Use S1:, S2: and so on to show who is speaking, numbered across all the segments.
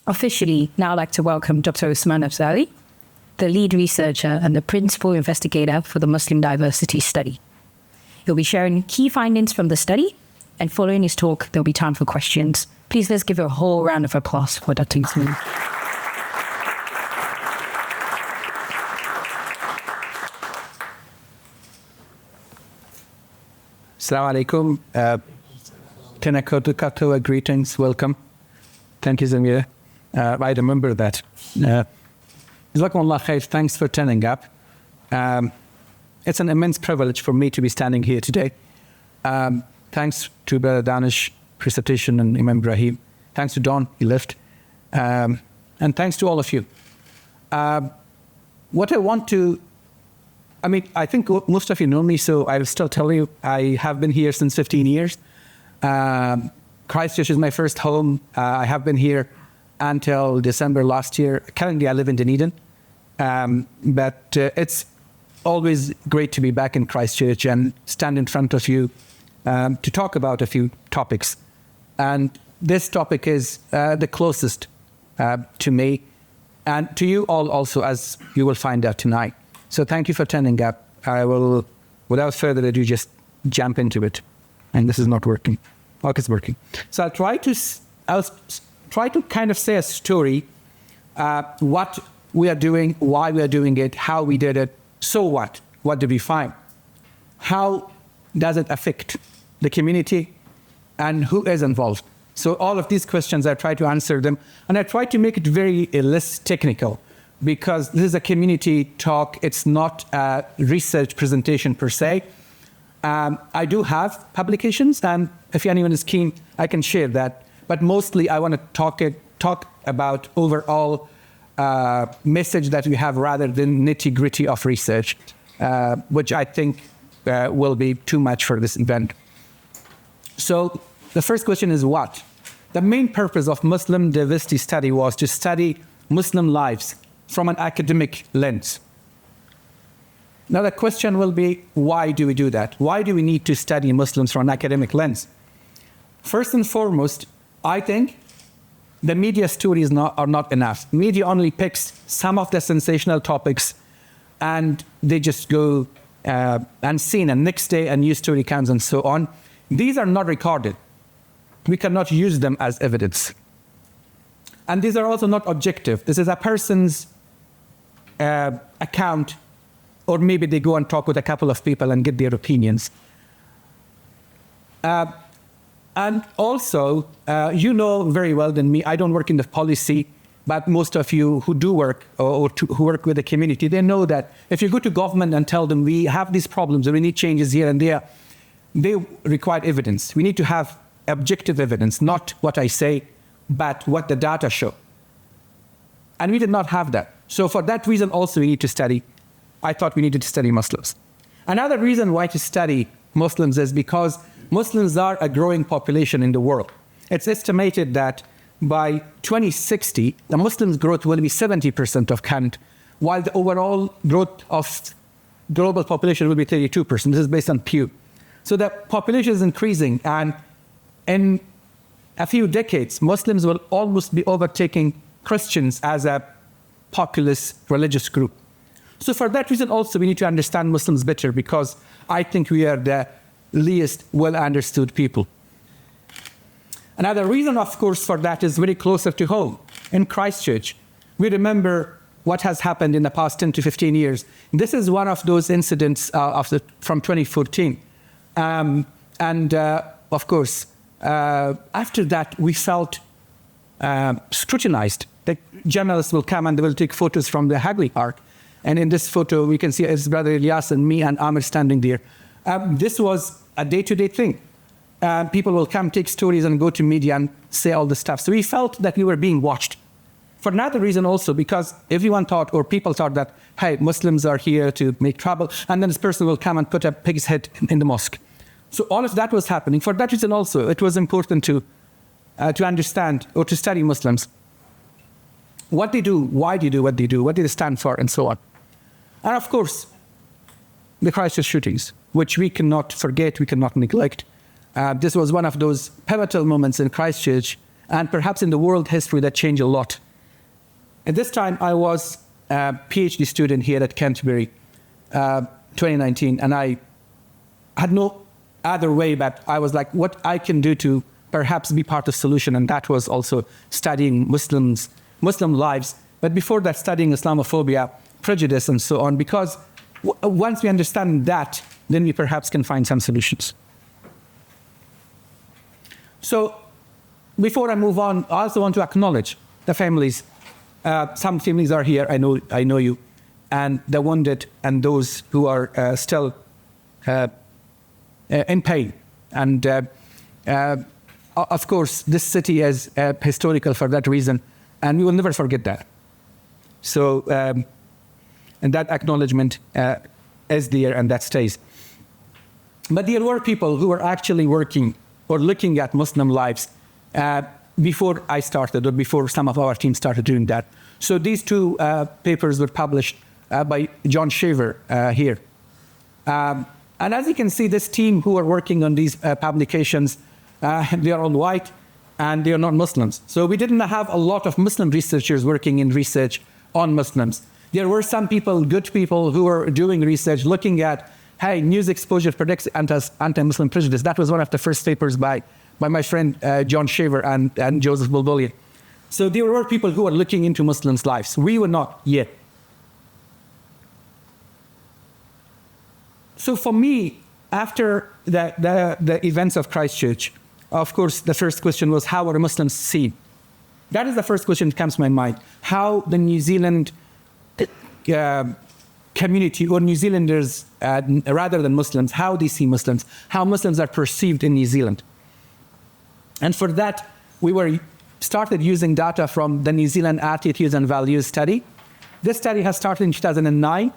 S1: Officially, now I'd like to welcome Dr. Usman Afzali, the lead researcher and the principal investigator for the Muslim Diversity Study. He'll be sharing key findings from the study, and following his talk, there'll be time for questions. Please let's give a whole round of applause for Dr. Usman.
S2: Assalamu alaikum. Tenakotokatoa greetings, welcome. Thank you, Zamira. I remember that. Jazakumullah khair, thanks for turning up. It's an immense privilege for me to be standing here today. Thanks to Brother Danish, Presentation, and Imam Ibrahim. Thanks to Don, he left. And thanks to all of you. What I want to, I think most of you know me, so I'll still tell you, I have been here since 15 years. Christchurch is my first home. I have been here until December last year. Currently, I live in Dunedin. But it's always great to be back in Christchurch and stand in front of you to talk about a few topics. And this topic is the closest to me and to you all also, as you will find out tonight. So thank you for turning up. I will, without further ado, just jump into it. And this is not working. Okay, it's working. So I'll try to kind of say a story, what we are doing, why we are doing it, how we did it, so what? What did we find? How does it affect the community and who is involved? So all of these questions, I try to answer them, and I try to make it very less technical, because this is a community talk. It's not a research presentation per se. I do have publications, and if anyone is keen, I can share that. But mostly I want to talk about overall message that we have rather than nitty-gritty of research, which I think will be too much for this event. So the first question is what? The main purpose of Muslim Diversity Study was to study Muslim lives from an academic lens. Now the question will be, why do we do that? Why do we need to study Muslims from an academic lens? First and foremost, I think the media stories are not enough. Media only picks some of the sensational topics and they just go unseen, and next day a news story comes and so on. These are not recorded. We cannot use them as evidence. And these are also not objective. This is a person's account, or maybe they go and talk with a couple of people and get their opinions. And also, you know very well than me, I don't work in the policy, but most of you who do work who work with the community, they know that if you go to government and tell them we have these problems and we need changes here and there, they require evidence. We need to have objective evidence, not what I say, but what the data show. And we did not have that. So for that reason also we need to study. I thought we needed to study Muslims. Another reason why to study Muslims is because Muslims are a growing population in the world. It's estimated that by 2060, the Muslims' growth will be 70% of count, while the overall growth of global population will be 32%. This is based on Pew. So the population is increasing, and in a few decades, Muslims will almost be overtaking Christians as a populous religious group. So for that reason also, we need to understand Muslims better, because I think we are the least well understood people. Another reason, of course, for that is very closer to home. In Christchurch, we remember what has happened in the past 10 to 15 years. This is one of those incidents from 2014. Of course, after that, we felt scrutinized. The journalists will come and they will take photos from the Hagley Park. And in this photo, we can see it's Brother Ilyas and me and Amir standing there. This was a day-to-day thing. People will come, take stories, and go to media and say all this stuff. So we felt that we were being watched. For another reason also, because everyone thought, or people thought that, hey, Muslims are here to make trouble, and then this person will come and put a pig's head in the mosque. So all of that was happening. For that reason also, it was important to understand or to study Muslims. What they do, why they do what they do, what they stand for, and so on. And of course, the Christchurch shootings, which we cannot forget, we cannot neglect. This was one of those pivotal moments in Christchurch, and perhaps in the world history that changed a lot. At this time, I was a PhD student here at Canterbury, 2019, and I had no other way, but I was like, what I can do to perhaps be part of the solution, and that was also studying Muslim lives. But before that, studying Islamophobia, prejudice, and so on, because once we understand that, then we perhaps can find some solutions. So before I move on, I also want to acknowledge the families. Some families are here, I know you, and the wounded and those who are still in pain. And of course, this city is historical for that reason, and we will never forget that. So, and that acknowledgement is there, and that stays. But there were people who were actually working or looking at Muslim lives before I started, or before some of our team started doing that. So these two papers were published by John Shaver here. And as you can see, this team who are working on these publications, they are all white and they are not Muslims. So we didn't have a lot of Muslim researchers working in research on Muslims. There were some people, good people, who were doing research looking at, hey, news exposure predicts anti-Muslim prejudice. That was one of the first papers by my friend John Shaver and Joseph Bulbullion. So there were people who were looking into Muslims' lives. We were not yet. So for me, after the events of Christchurch, of course, the first question was, how are Muslims seen? That is the first question that comes to my mind. How the New Zealand community, or New Zealanders, rather than Muslims, how they see Muslims, how Muslims are perceived in New Zealand. And for that, we started using data from the New Zealand Attitudes and Values Study. This study has started in 2009.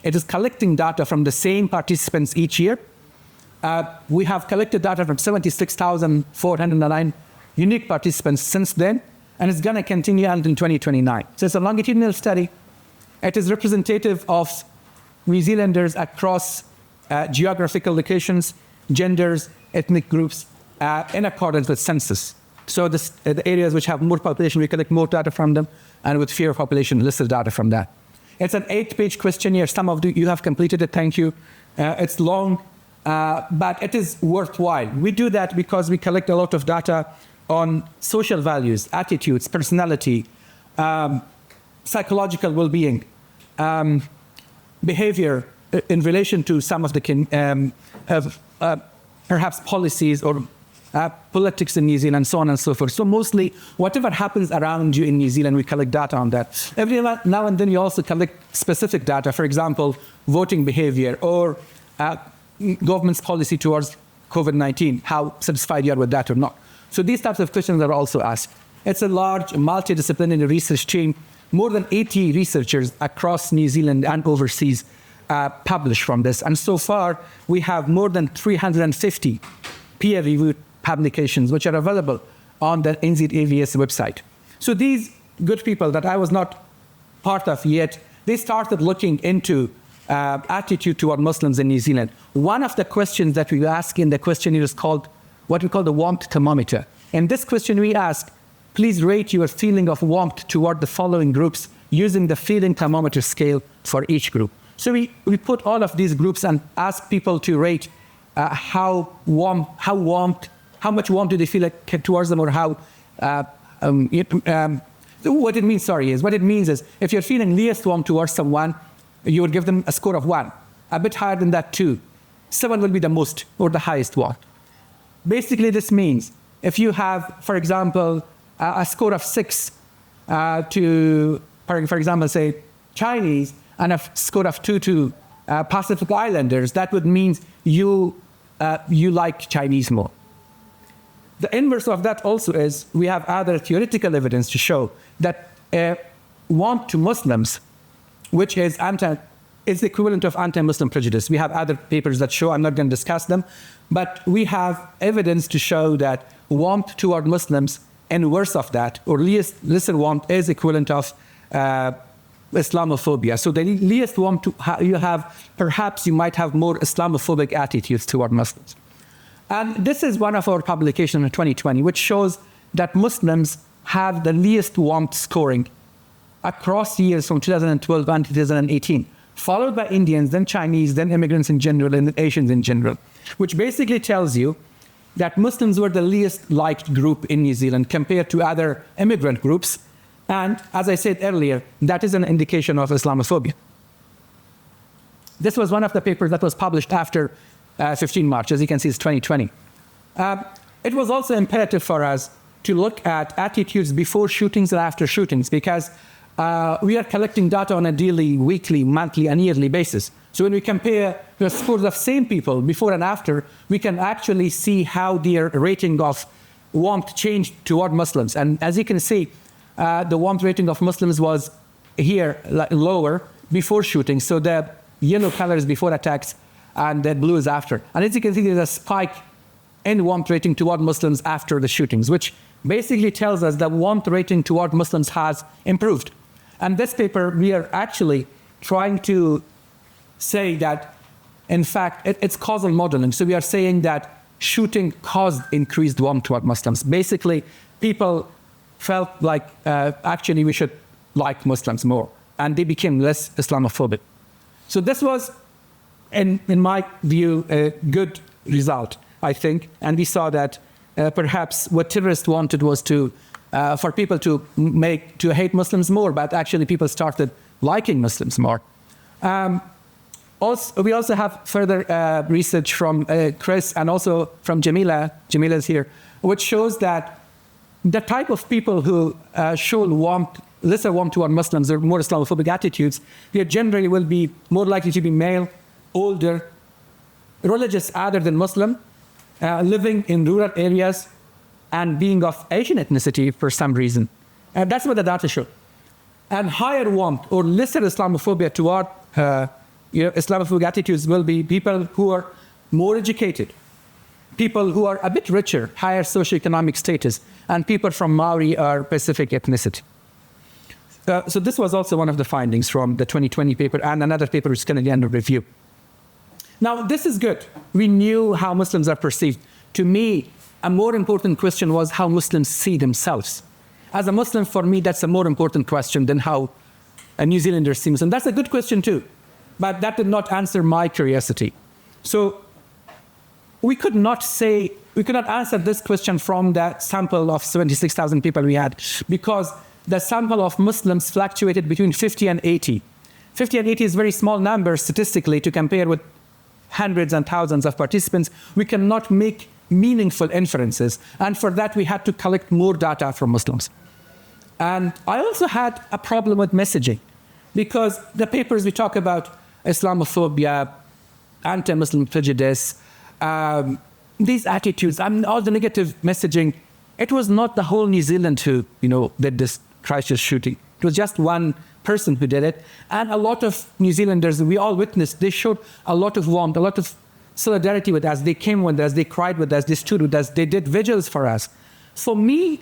S2: It is collecting data from the same participants each year. We have collected data from 76,409 unique participants since then, and it's going to continue until 2029. So it's a longitudinal study. It is representative of New Zealanders across geographical locations, genders, ethnic groups, in accordance with census. So the areas which have more population, we collect more data from them, and with fewer population, lesser data from that. It's an 8-page questionnaire. Some of you have completed it, thank you. It's long, but it is worthwhile. We do that because we collect a lot of data on social values, attitudes, personality, psychological well-being, behavior in relation to some of the perhaps policies or politics in New Zealand, so on and so forth. So mostly, whatever happens around you in New Zealand, we collect data on that. Every now and then, you also collect specific data, for example, voting behavior or government's policy towards COVID-19, how satisfied you are with that or not. So these types of questions are also asked. It's a large multidisciplinary research team. More than 80 researchers across New Zealand and overseas published from this. And so far, we have more than 350 peer-reviewed publications which are available on the NZAVS website. So these good people that I was not part of yet, they started looking into attitude toward Muslims in New Zealand. One of the questions that we ask in the questionnaire is called what we call the warmth thermometer. In this question, we ask, please rate your feeling of warmth toward the following groups using the feeling thermometer scale for each group. So we put all of these groups and ask people to rate how much warmth do they feel like towards them, or how, what it means is if you're feeling least warm towards someone, you would give them a score of 1. A bit higher than that, 2. 7 will be the most or the highest warmth. Basically, this means if you have, for example, a score of 6 to, for example, say Chinese, and a score of 2 to Pacific Islanders, that would mean you like Chinese more. The inverse of that also is we have other theoretical evidence to show that warmth to Muslims, which is the equivalent of anti-Muslim prejudice. We have other papers that show, I'm not going to discuss them, but we have evidence to show that warmth toward Muslims and worse of that, or lesser warmth, is equivalent of Islamophobia. So the least warmth you have, perhaps you might have more Islamophobic attitudes toward Muslims. And this is one of our publications in 2020, which shows that Muslims have the least warmth scoring across years from 2012 and 2018, followed by Indians, then Chinese, then immigrants in general, and then Asians in general, which basically tells you that Muslims were the least liked group in New Zealand compared to other immigrant groups. And as I said earlier, that is an indication of Islamophobia. This was one of the papers that was published after 15 March. As you can see, it's 2020. It was also imperative for us to look at attitudes before shootings and after shootings, because we are collecting data on a daily, weekly, monthly, and yearly basis. So when we compare the scores of same people before and after, we can actually see how their rating of warmth changed toward Muslims. And as you can see, the warmth rating of Muslims was here lower before shooting. So the yellow color is before attacks, and the blue is after. And as you can see, there's a spike in warmth rating toward Muslims after the shootings, which basically tells us that warmth rating toward Muslims has improved. And this paper, we are actually trying to say that, in fact, it's causal modeling. So we are saying that shooting caused increased warmth toward Muslims. Basically, people felt like actually we should like Muslims more, and they became less Islamophobic. So this was, in my view, a good result, I think. And we saw that perhaps what terrorists wanted was for people to hate Muslims more, but actually people started liking Muslims more. We also have further research from Chris and also from Jamila. Jamila is here, which shows that the type of people who show lesser warmth toward Muslims or more Islamophobic attitudes, they generally will be more likely to be male, older, religious other than Muslim, living in rural areas, and being of Asian ethnicity for some reason. And that's what the data show. And higher warmth or lesser Islamophobia toward Islamophobic attitudes will be people who are more educated, people who are a bit richer, higher socioeconomic status, and people from Maori or Pacific ethnicity. So this was also one of the findings from the 2020 paper, and another paper which is currently under review. Now, this is good. We knew how Muslims are perceived. To me, a more important question was how Muslims see themselves. As a Muslim, for me, that's a more important question than how a New Zealander sees Muslim. That's a good question too, but that did not answer my curiosity. So we could not answer this question from the sample of 76,000 people we had, because the sample of Muslims fluctuated between 50 and 80. 50 and 80 is a very small number statistically to compare with hundreds and thousands of participants. We cannot make meaningful inferences, and for that we had to collect more data from Muslims. And I also had a problem with messaging, because the papers we talk about Islamophobia, anti-Muslim prejudice, these attitudes, all the negative messaging, it was not the whole New Zealand who did this Christchurch shooting. It was just one person who did it. And a lot of New Zealanders, we all witnessed, they showed a lot of warmth, a lot of solidarity with us. They came with us, they cried with us, they stood with us, they did vigils for us. For me,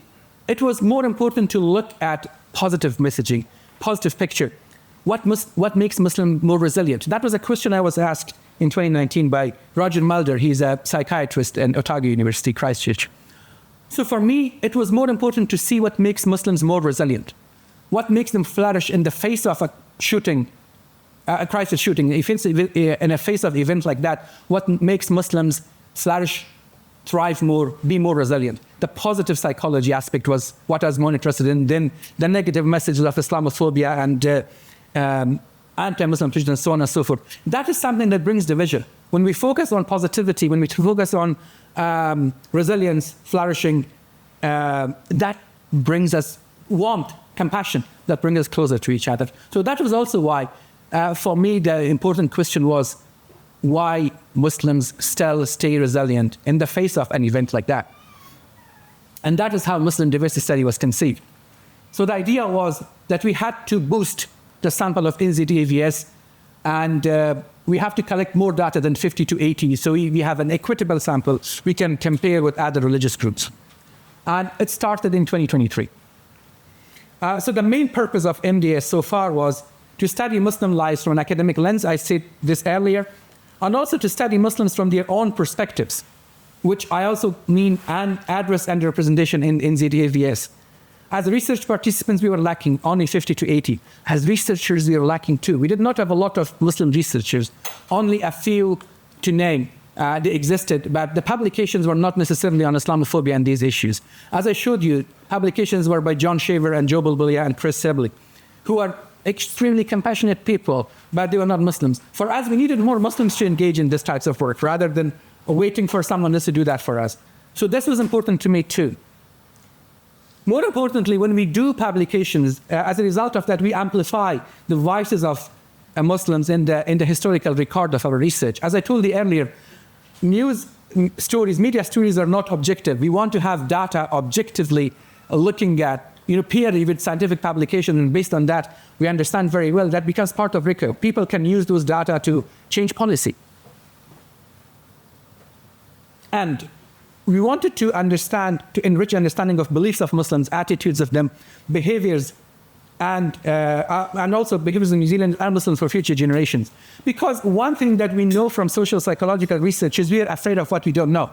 S2: it was more important to look at positive messaging, positive picture. What makes Muslim more resilient? That was a question I was asked in 2019 by Roger Mulder. He's a psychiatrist at Otago University, Christchurch. So for me, it was more important to see what makes Muslims more resilient. What makes them flourish in the face of a shooting, a crisis shooting, in the face of events like that? What makes Muslims flourish, thrive more, be more resilient? The positive psychology aspect was what I was more interested in than the negative messages of Islamophobia and anti-Muslim prejudice and so on and so forth. That is something that brings division. When we focus on positivity, when we focus on resilience, flourishing, that brings us warmth, compassion, that brings us closer to each other. So that was also why, for me, the important question was why Muslims still stay resilient in the face of an event like that. And that is how Muslim diversity study was conceived. So the idea was that we had to boost the sample of NZD-AVS, and we have to collect more data than 50 to 80. So we have an equitable sample we can compare with other religious groups. And it started in 2023. So the main purpose of MDS so far was to study Muslim lives from an academic lens, I said this earlier, and also to study Muslims from their own perspectives. which I also mean an address and representation in NZAVS. As research participants, we were lacking only 50 to 80. As researchers, we were lacking too. We did not have a lot of Muslim researchers, only a few to name. They existed, but the publications were not necessarily on Islamophobia and these issues. As I showed you, publications were by John Shaver and Joe Bulbulia and Chris Sibley, who are extremely compassionate people, but they were not Muslims. For us, we needed more Muslims to engage in this types of work rather than waiting for someone else to do that for us. So this was important to me too. More importantly, when we do publications, as a result of that, we amplify the voices of Muslims in the historical record of our research. As I told you earlier, news stories, media stories are not objective. We want to have data objectively looking at peer-reviewed scientific publication, and based on that, we understand very well that becomes part of RICO. People can use those data to change policy. And we wanted to enrich understanding of beliefs of Muslims, attitudes of them, behaviors, and also behaviors in New Zealand and Muslims for future generations. Because one thing that we know from social psychological research is we are afraid of what we don't know.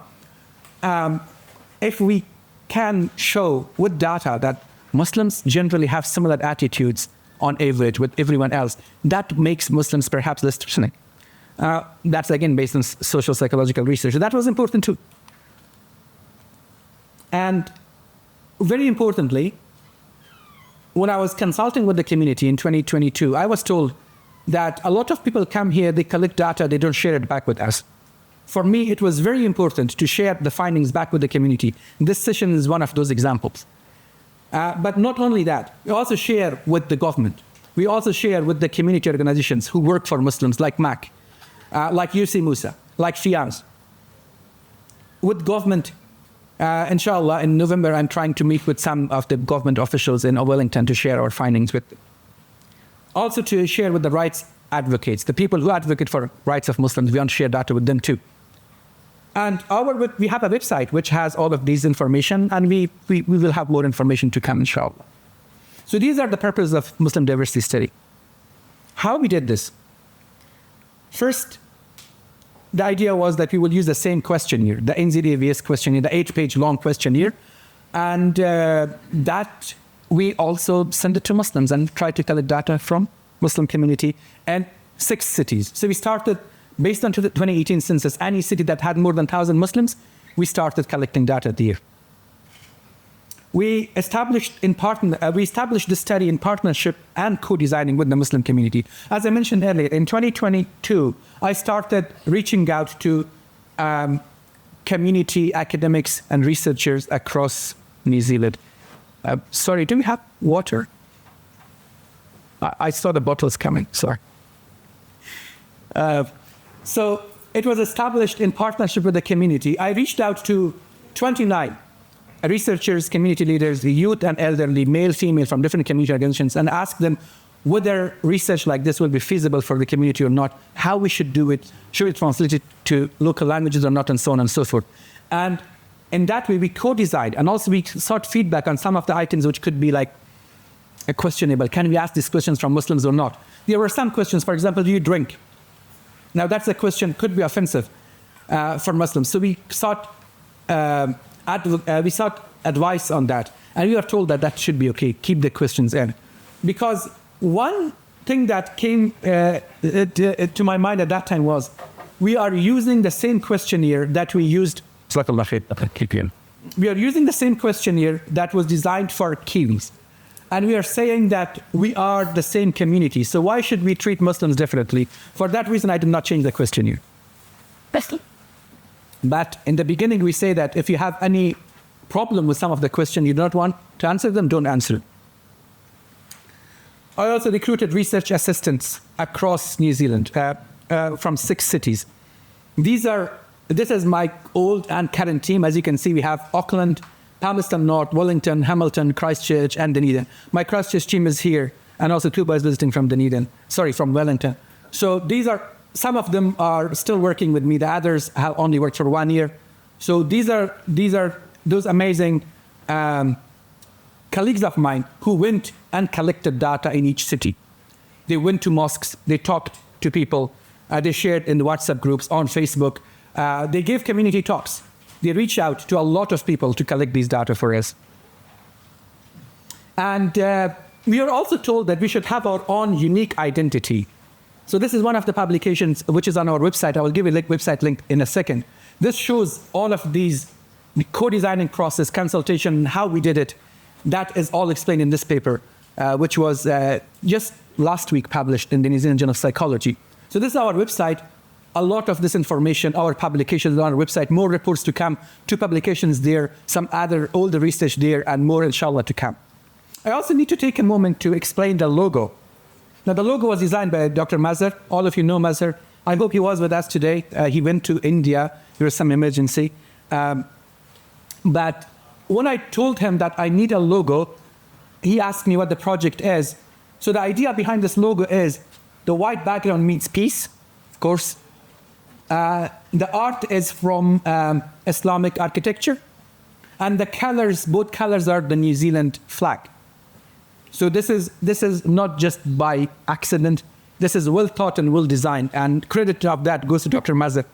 S2: If we can show with data that Muslims generally have similar attitudes on average with everyone else, that makes Muslims perhaps less threatening. That's again based on social psychological research. That was important too. And very importantly, when I was consulting with the community in 2022, I was told that a lot of people come here, they collect data, they don't share it back with us. For me, it was very important to share the findings back with the community. This session is one of those examples. But not only that, we also share with the government. We also share with the community organizations who work for Muslims, like MAC, like UC Musa, like FIANS. With government, inshallah, in November, I'm trying to meet with some of the government officials in Wellington to share our findings with them. Also to share with the rights advocates, the people who advocate for rights of Muslims. We want to share data with them too. And we have a website which has all of these information, and we will have more information to come, inshallah. So these are the purposes of Muslim diversity study. How we did this? First, the idea was that we would use the same questionnaire, the NZAVS questionnaire, the 8-page long questionnaire, and that we also send it to Muslims and try to collect data from Muslim community and 6 cities. So we started, based on the 2018 census, any city that had more than 1,000 Muslims, we started collecting data there. We established this study in partnership and co-designing with the Muslim community. As I mentioned earlier, in 2022, I started reaching out to community academics and researchers across New Zealand. Sorry, do we have water? I saw the bottles coming, sorry. So it was established in partnership with the community. I reached out to 29 researchers, community leaders, youth and elderly, male, female, from different community organizations, and asked them whether research like this will be feasible for the community or not, how we should do it, should we translate it to local languages or not, and so on and so forth. And in that way, we co-designed, and also we sought feedback on some of the items which could be like questionable. Can we ask these questions from Muslims or not? There were some questions, for example, do you drink? Now that's a question, could be offensive for Muslims. So we sought advice on that. And we were told that that should be okay, keep the questions in. Because one thing that came to my mind at that time was, we are using the same questionnaire that we used. We are using the same questionnaire that was designed for Kiwis. And we are saying that we are the same community. So why should we treat Muslims differently? For that reason, I did not change the questionnaire. But in the beginning, we say that if you have any problem with some of the questions, you don't want to answer them, don't answer them. I also recruited research assistants across New Zealand from 6 cities. This is my old and current team. As you can see, we have Auckland, Palmerston North, Wellington, Hamilton, Christchurch, and Dunedin. My Christchurch team is here, and also 2 boys visiting from Wellington. So some of them are still working with me. The others have only worked for 1 year. So these are those amazing colleagues of mine who went and collected data in each city. They went to mosques, they talked to people, they shared in the WhatsApp groups, on Facebook. They gave community talks. they reach out to a lot of people to collect these data for us. And we are also told that we should have our own unique identity. So this is one of the publications which is on our website. I will give you a website link in a second. This shows all of these, the co-designing process, consultation, how we did it. That is all explained in this paper, which was just last week published in the New Zealand Journal of Psychology. So this is our website. A lot of this information, our publications on our website, more reports to come, 2 publications there, some other older research there, and more, inshallah, to come. I also need to take a moment to explain the logo. Now, the logo was designed by Dr. Mazhar. All of you know Mazhar. I hope he was with us today. He went to India. There was some emergency. But when I told him that I need a logo, he asked me what the project is. So the idea behind this logo is the white background means peace, of course. The art is from Islamic architecture. And the colors, both colors are the New Zealand flag. So this is not just by accident. This is well thought and well designed. And credit of that goes to Dr. Mazhar,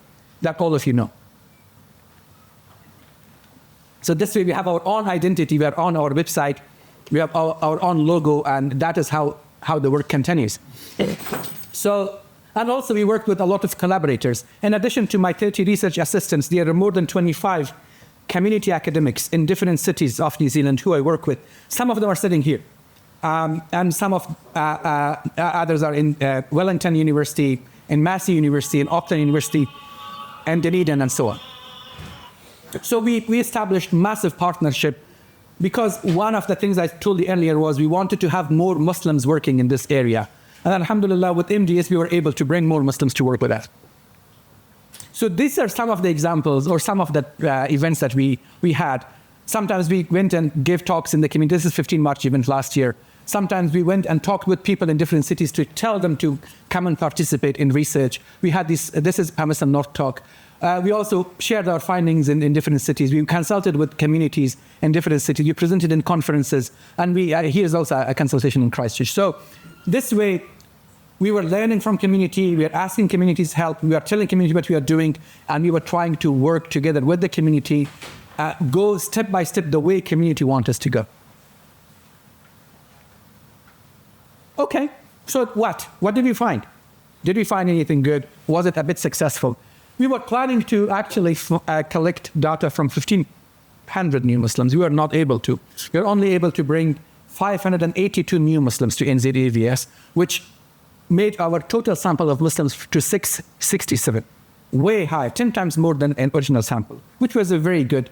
S2: that all of you know. So this way we have our own identity. We are on our website. We have our own logo, and that is how the work continues. So, and also we worked with a lot of collaborators. In addition to my 30 research assistants, there are more than 25 community academics in different cities of New Zealand who I work with. Some of them are sitting here. And some of others are in Wellington University, in Massey University, in Auckland University, and Dunedin, and so on. So we established massive partnership because one of the things I told you earlier was we wanted to have more Muslims working in this area. And alhamdulillah, with MDS, we were able to bring more Muslims to work with us. So these are some of the examples or some of the events that we had. Sometimes we went and gave talks in the community. This is 15 March event last year. Sometimes we went and talked with people in different cities to tell them to come and participate in research. We had this is Palmerston North Talk. We also shared our findings in different cities. We consulted with communities in different cities. We presented in conferences. And here's also a consultation in Christchurch. So this way, we were learning from community. We were asking communities help. We were telling community what we are doing. And we were trying to work together with the community, go step by step the way community wants us to go. Okay, so what? What did we find? Did we find anything good? Was it a bit successful? We were planning to actually collect data from 1,500 new Muslims. We were not able to. We were only able to bring 582 new Muslims to NZAVS, which made our total sample of Muslims to 667. Way high, 10 times more than an original sample, which was a very good,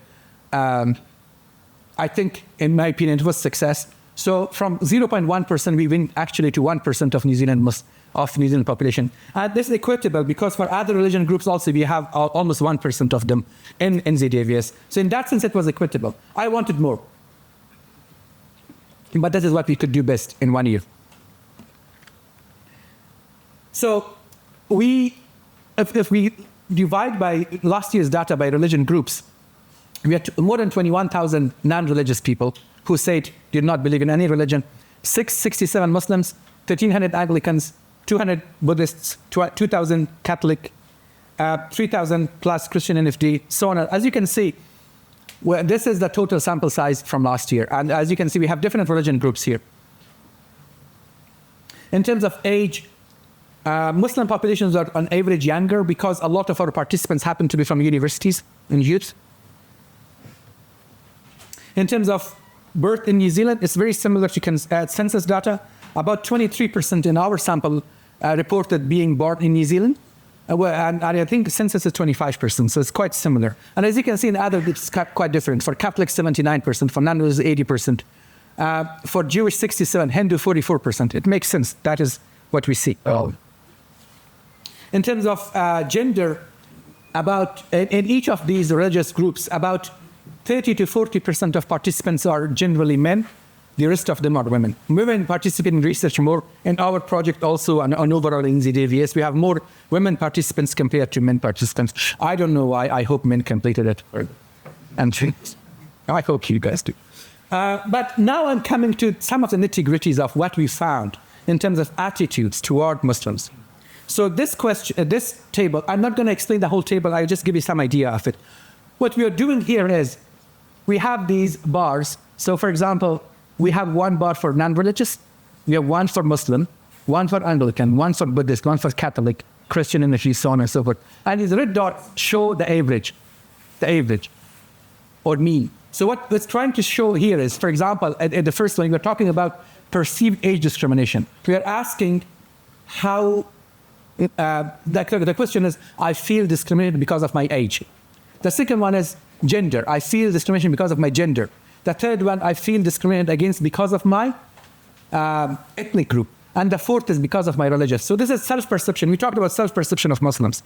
S2: I think, in my opinion, it was success. So from 0.1%, we went actually to 1% of New Zealand population. This is equitable because for other religion groups also we have almost 1% of them in NZAVS. So in that sense, it was equitable. I wanted more. But this is what we could do best in 1 year. So if we divide by last year's data by religion groups, we had more than 21,000 non-religious people who said did not believe in any religion, 667 Muslims, 1,300 Anglicans, 200 Buddhists, 2,000 Catholic, 3,000 plus Christian NFD, so on. As you can see, well, this is the total sample size from last year. And as you can see, we have different religion groups here. In terms of age, Muslim populations are on average younger because a lot of our participants happen to be from universities and youth. In terms of birth in New Zealand, it's very similar to census data. About 23% in our sample reported being born in New Zealand. And I think census is 25%, so it's quite similar. And as you can see in other, it's quite different. For Catholics, 79%. For non-religious, 80%. For Jewish, 67%. Hindu, 44%. It makes sense. That is what we see. Oh. In terms of gender, in each of these religious groups, about 30 to 40% of participants are generally men. The rest of them are women. Women participate in research more. In our project also, and overall in NZAVS, we have more women participants compared to men participants. I don't know why. I hope men completed it. And I hope you guys do. But now I'm coming to some of the nitty-gritties of what we found in terms of attitudes toward Muslims. So this table, I'm not going to explain the whole table. I'll just give you some idea of it. What we are doing here is we have these bars. So for example, we have one bar for non-religious, we have one for Muslim, one for Anglican, one for Buddhist, one for Catholic, Christian, and so on and so forth. And these red dots show the average or mean. So what it's trying to show here is, for example, at the first one, we're talking about perceived age discrimination. We are asking how, the question is, I feel discriminated because of my age. The second one is gender. I feel discrimination because of my gender. The third one, I feel discriminated against because of my ethnic group. And the fourth is because of my religious. So this is self-perception. We talked about self-perception of Muslims.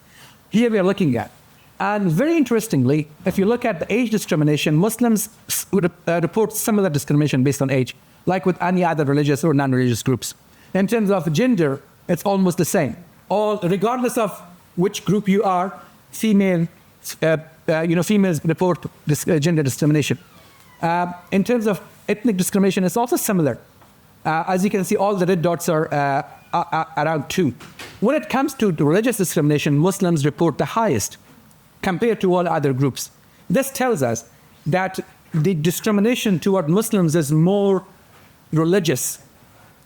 S2: Here we are looking at. And very interestingly, if you look at the age discrimination, Muslims would report similar discrimination based on age, like with any other religious or non-religious groups. In terms of gender, it's almost the same. Regardless of which group you are, females report gender discrimination. In terms of ethnic discrimination, it's also similar. As you can see, all the red dots are around 2. When it comes to religious discrimination, Muslims report the highest compared to all other groups. This tells us that the discrimination toward Muslims is more religious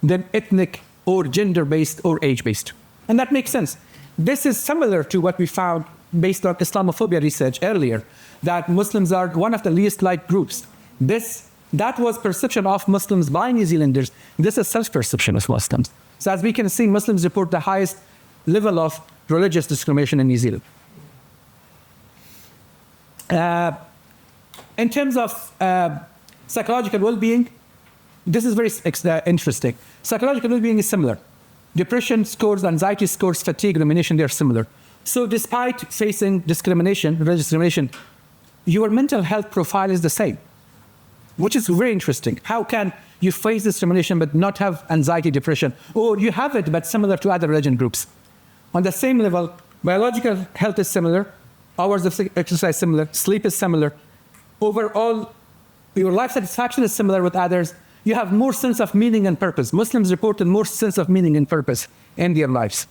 S2: than ethnic or gender-based or age-based. And that makes sense. This is similar to what we found based on Islamophobia research earlier, that Muslims are one of the least liked groups. That was perception of Muslims by New Zealanders. This is self-perception of Muslims. So as we can see, Muslims report the highest level of religious discrimination in New Zealand. In terms of psychological well-being, this is very interesting. Psychological well-being is similar. Depression scores, anxiety scores, fatigue, rumination, they're similar. So despite facing discrimination, religious discrimination, your mental health profile is the same, which is very interesting. How can you face discrimination but not have anxiety, depression? Or you have it, but similar to other religion groups. On the same level, biological health is similar, hours of exercise similar, sleep is similar. Overall, your life satisfaction is similar with others. You have more sense of meaning and purpose. Muslims reported more sense of meaning and purpose in their lives.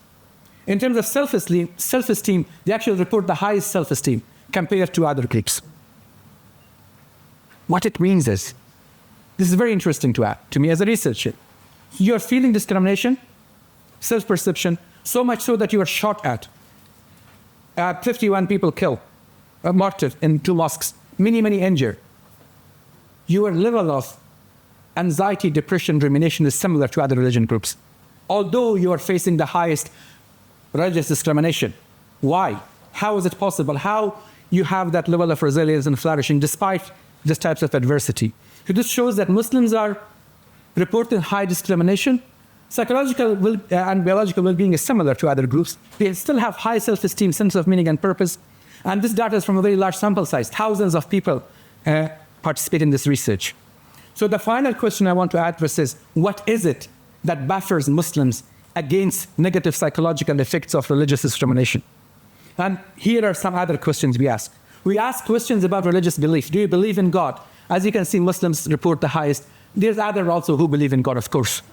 S2: In terms of self-esteem, they actually report the highest self-esteem compared to other groups. What it means is, this is very interesting to me as a researcher. You're feeling discrimination, self-perception, so much so that you are shot at. 51 people killed, martyred in 2 mosques, many injured. Your level of anxiety, depression, rumination is similar to other religion groups, although you are facing the highest religious discrimination. Why? How is it possible? How you have that level of resilience and flourishing despite these types of adversity? So this shows that Muslims are reporting high discrimination. Psychological and biological well-being is similar to other groups. They still have high self-esteem, sense of meaning and purpose. And this data is from a very large sample size. Thousands of people participate in this research. So the final question I want to address is, what is it that buffers Muslims against negative psychological effects of religious discrimination? And here are some other questions we ask. We ask questions about religious belief. Do you believe in God? As you can see, Muslims report the highest. There's others also who believe in God, of course.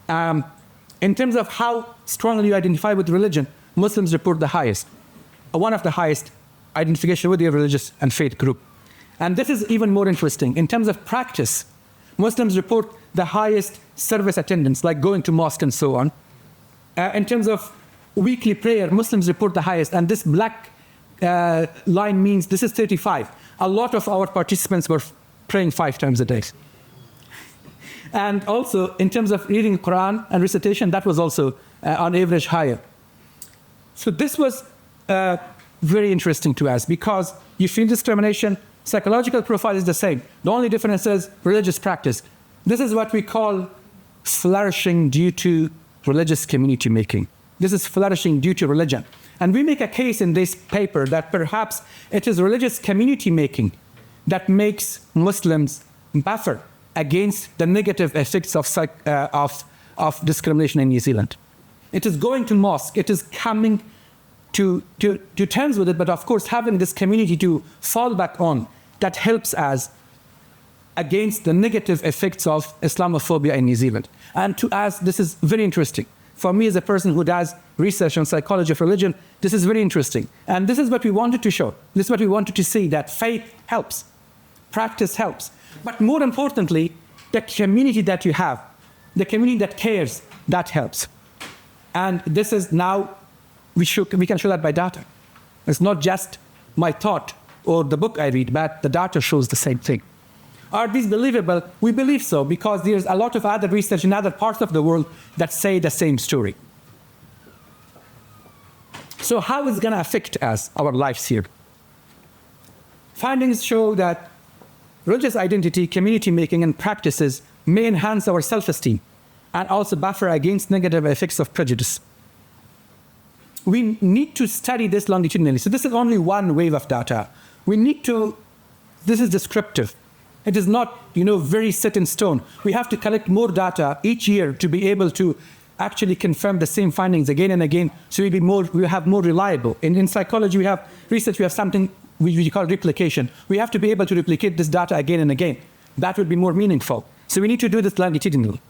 S2: In terms of how strongly you identify with religion, Muslims report the highest, one of the highest identification with their religious and faith group. And this is even more interesting. In terms of practice, Muslims report the highest service attendance, like going to mosque and so on. In terms of weekly prayer, Muslims report the highest. And this black line means this is 35. A lot of our participants were praying 5 times a day. And also, in terms of reading Quran and recitation, that was also on average higher. So this was very interesting to us because you feel discrimination, psychological profile is the same. The only difference is religious practice. This is what we call flourishing due to religious community making. This is flourishing due to religion. And we make a case in this paper that perhaps it is religious community making that makes Muslims buffer against the negative effects of discrimination in New Zealand. It is going to mosque, it is coming to terms with it, but of course having this community to fall back on, that helps us against the negative effects of Islamophobia in New Zealand. And to us, this is very interesting. For me, as a person who does research on psychology of religion, this is very interesting. And this is what we wanted to show. This is what we wanted to see, that faith helps, practice helps. But more importantly, the community that you have, the community that cares, that helps. And this is now, we can show that by data. It's not just my thought or the book I read, but the data shows the same thing. Are these believable? We believe so, because there's a lot of other research in other parts of the world that say the same story. So how is it going to affect us, our lives here? Findings show that religious identity, community making, and practices may enhance our self-esteem and also buffer against negative effects of prejudice. We need to study this longitudinally. So this is only one wave of data. We need to, this is descriptive. It is not, very set in stone. We have to collect more data each year to be able to actually confirm the same findings again and again, so we have more reliable. In psychology, we have research, we have something we call replication. We have to be able to replicate this data again and again. That would be more meaningful. So we need to do this longitudinally.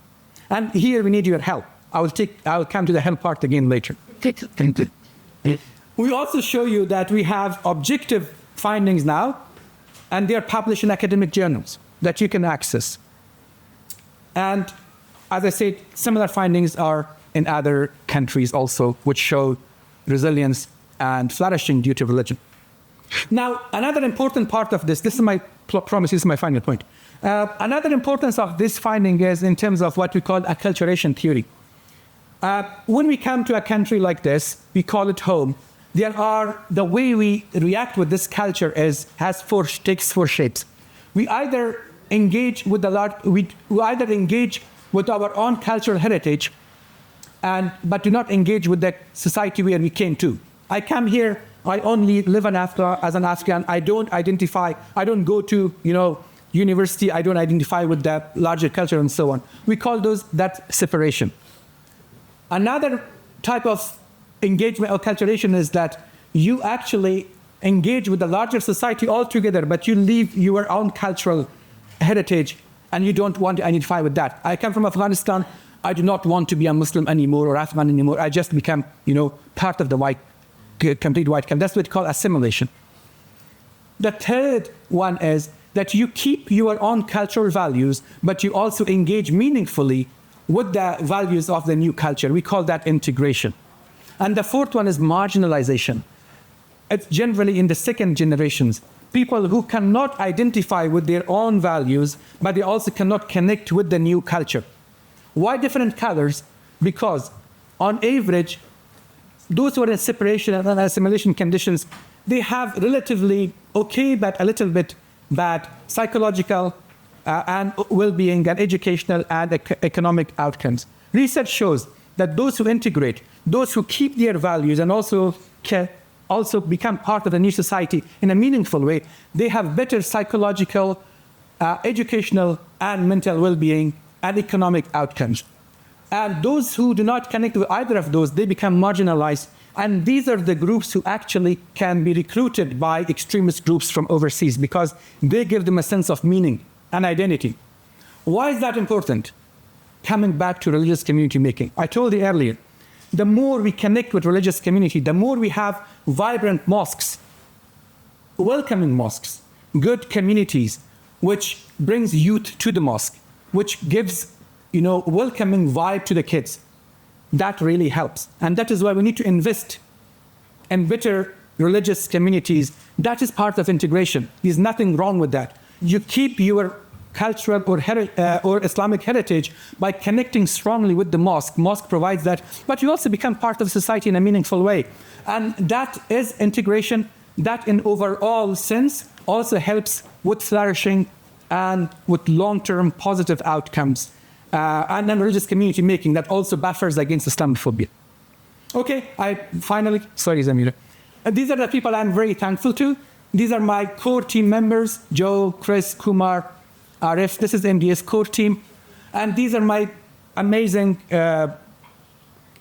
S2: And here we need your help. I will come to the help part again later. We also show you that we have objective findings now, and they are published in academic journals that you can access. And as I said, similar findings are in other countries also, which show resilience and flourishing due to religion. Now, another important part of this is my promise, this is my final point. Another importance of this finding is in terms of what we call acculturation theory. When we come to a country like this, we call it home. The way we react with this culture takes four shapes. We either engage with with our own cultural heritage, but do not engage with the society where we came to. I come here, I only live in Africa as an Afghan. I don't go to, university, I don't identify with the larger culture and so on. We call that separation. Another type of engagement or acculturation is that you actually engage with the larger society altogether, but you leave your own cultural heritage and you don't want to identify with that. I come from Afghanistan. I do not want to be a Muslim anymore or Afghan anymore. I just become, part of the complete white community. That's what we call assimilation. The third one is that you keep your own cultural values, but you also engage meaningfully with the values of the new culture. We call that integration. And the fourth one is marginalization. It's generally in the second generations, people who cannot identify with their own values, but they also cannot connect with the new culture. Why different colors? Because on average, those who are in separation and assimilation conditions, they have relatively okay, but a little bit bad psychological and well-being and educational and economic outcomes. Research shows that those who integrate, those who keep their values and also become part of the new society in a meaningful way, they have better psychological, educational, and mental well-being and economic outcomes. And those who do not connect with either of those, they become marginalized. And these are the groups who actually can be recruited by extremist groups from overseas because they give them a sense of meaning and identity. Why is that important? Coming back to religious community making. I told you earlier, the more we connect with religious community, the more we have vibrant mosques, welcoming mosques, good communities, which brings youth to the mosque, which gives, welcoming vibe to the kids. That really helps. And that is why we need to invest in better religious communities. That is part of integration. There's nothing wrong with that. You keep your cultural or Islamic heritage by connecting strongly with the mosque. Mosque provides that, but you also become part of society in a meaningful way. And that is integration. That in overall sense also helps with flourishing and with long-term positive outcomes. And then religious community making that also buffers against Islamophobia. Okay, sorry, Zamira. These are the people I'm very thankful to. These are my core team members, Joe, Chris, Kumar, Arif. This is the MDS core team. And these are my amazing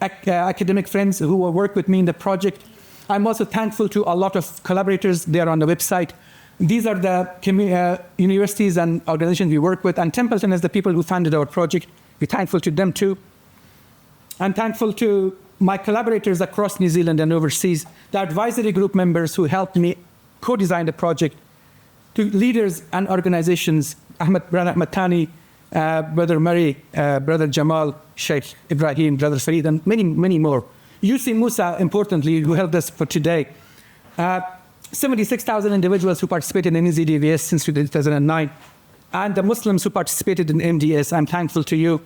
S2: academic friends who will work with me in the project. I'm also thankful to a lot of collaborators. They are on the website. These are the universities and organizations we work with. And Templeton is the people who funded our project. We're thankful to them too. I'm thankful to my collaborators across New Zealand and overseas, the advisory group members who helped me co-design the project, to leaders and organizations, Brother Ahmed Thani, Brother Murray, Brother Jamal, Sheikh Ibrahim, Brother Farid, and many, many more. Yussi Musa, importantly, who helped us for today. 76,000 individuals who participated in EasyDVS since 2009, and the Muslims who participated in MDS. I'm thankful to you.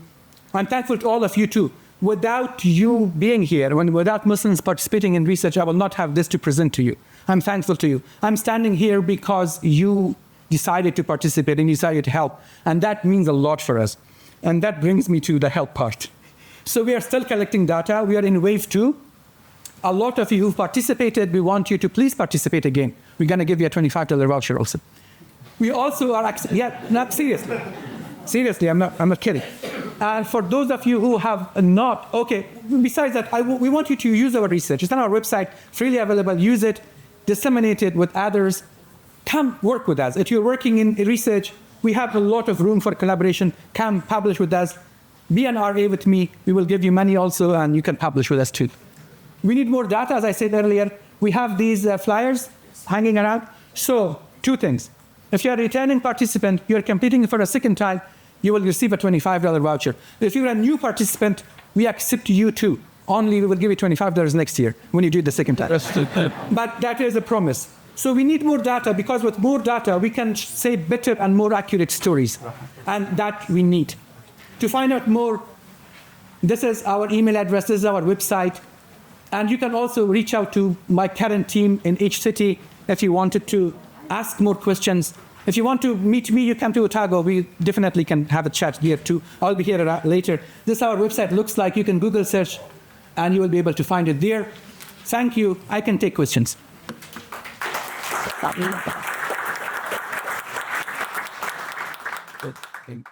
S2: I'm thankful to all of you too. Without you being here, without Muslims participating in research, I will not have this to present to you. I'm thankful to you. I'm standing here because you decided to participate and decided to help, and that means a lot for us. And that brings me to the help part. So we are still collecting data. We are in wave 2. A lot of you who participated, we want you to please participate again. We're going to give you a $25 voucher also. We also are, not seriously. Seriously, I'm not kidding. And for those of you who have not, besides that, we want you to use our research. It's on our website, freely available. Use it, disseminate it with others. Come work with us. If you're working in research, we have a lot of room for collaboration. Come publish with us. Be an RA with me. We will give you money also, and you can publish with us too. We need more data, as I said earlier. We have these flyers hanging around. So, 2 things. If you're a returning participant, you're completing it for a second time, you will receive a $25 voucher. If you're a new participant, we accept you too. Only we will give you $25 next year when you do it the second time. But that is a promise. So we need more data, because with more data, we can say better and more accurate stories. And that we need. To find out more, this is our email address, this is our website. And you can also reach out to my current team in each city if you wanted to ask more questions. If you want to meet me, you come to Otago. We definitely can have a chat here too. I'll be here later. This is our website looks like. You can Google search and you will be able to find it there. Thank you. I can take questions. Good.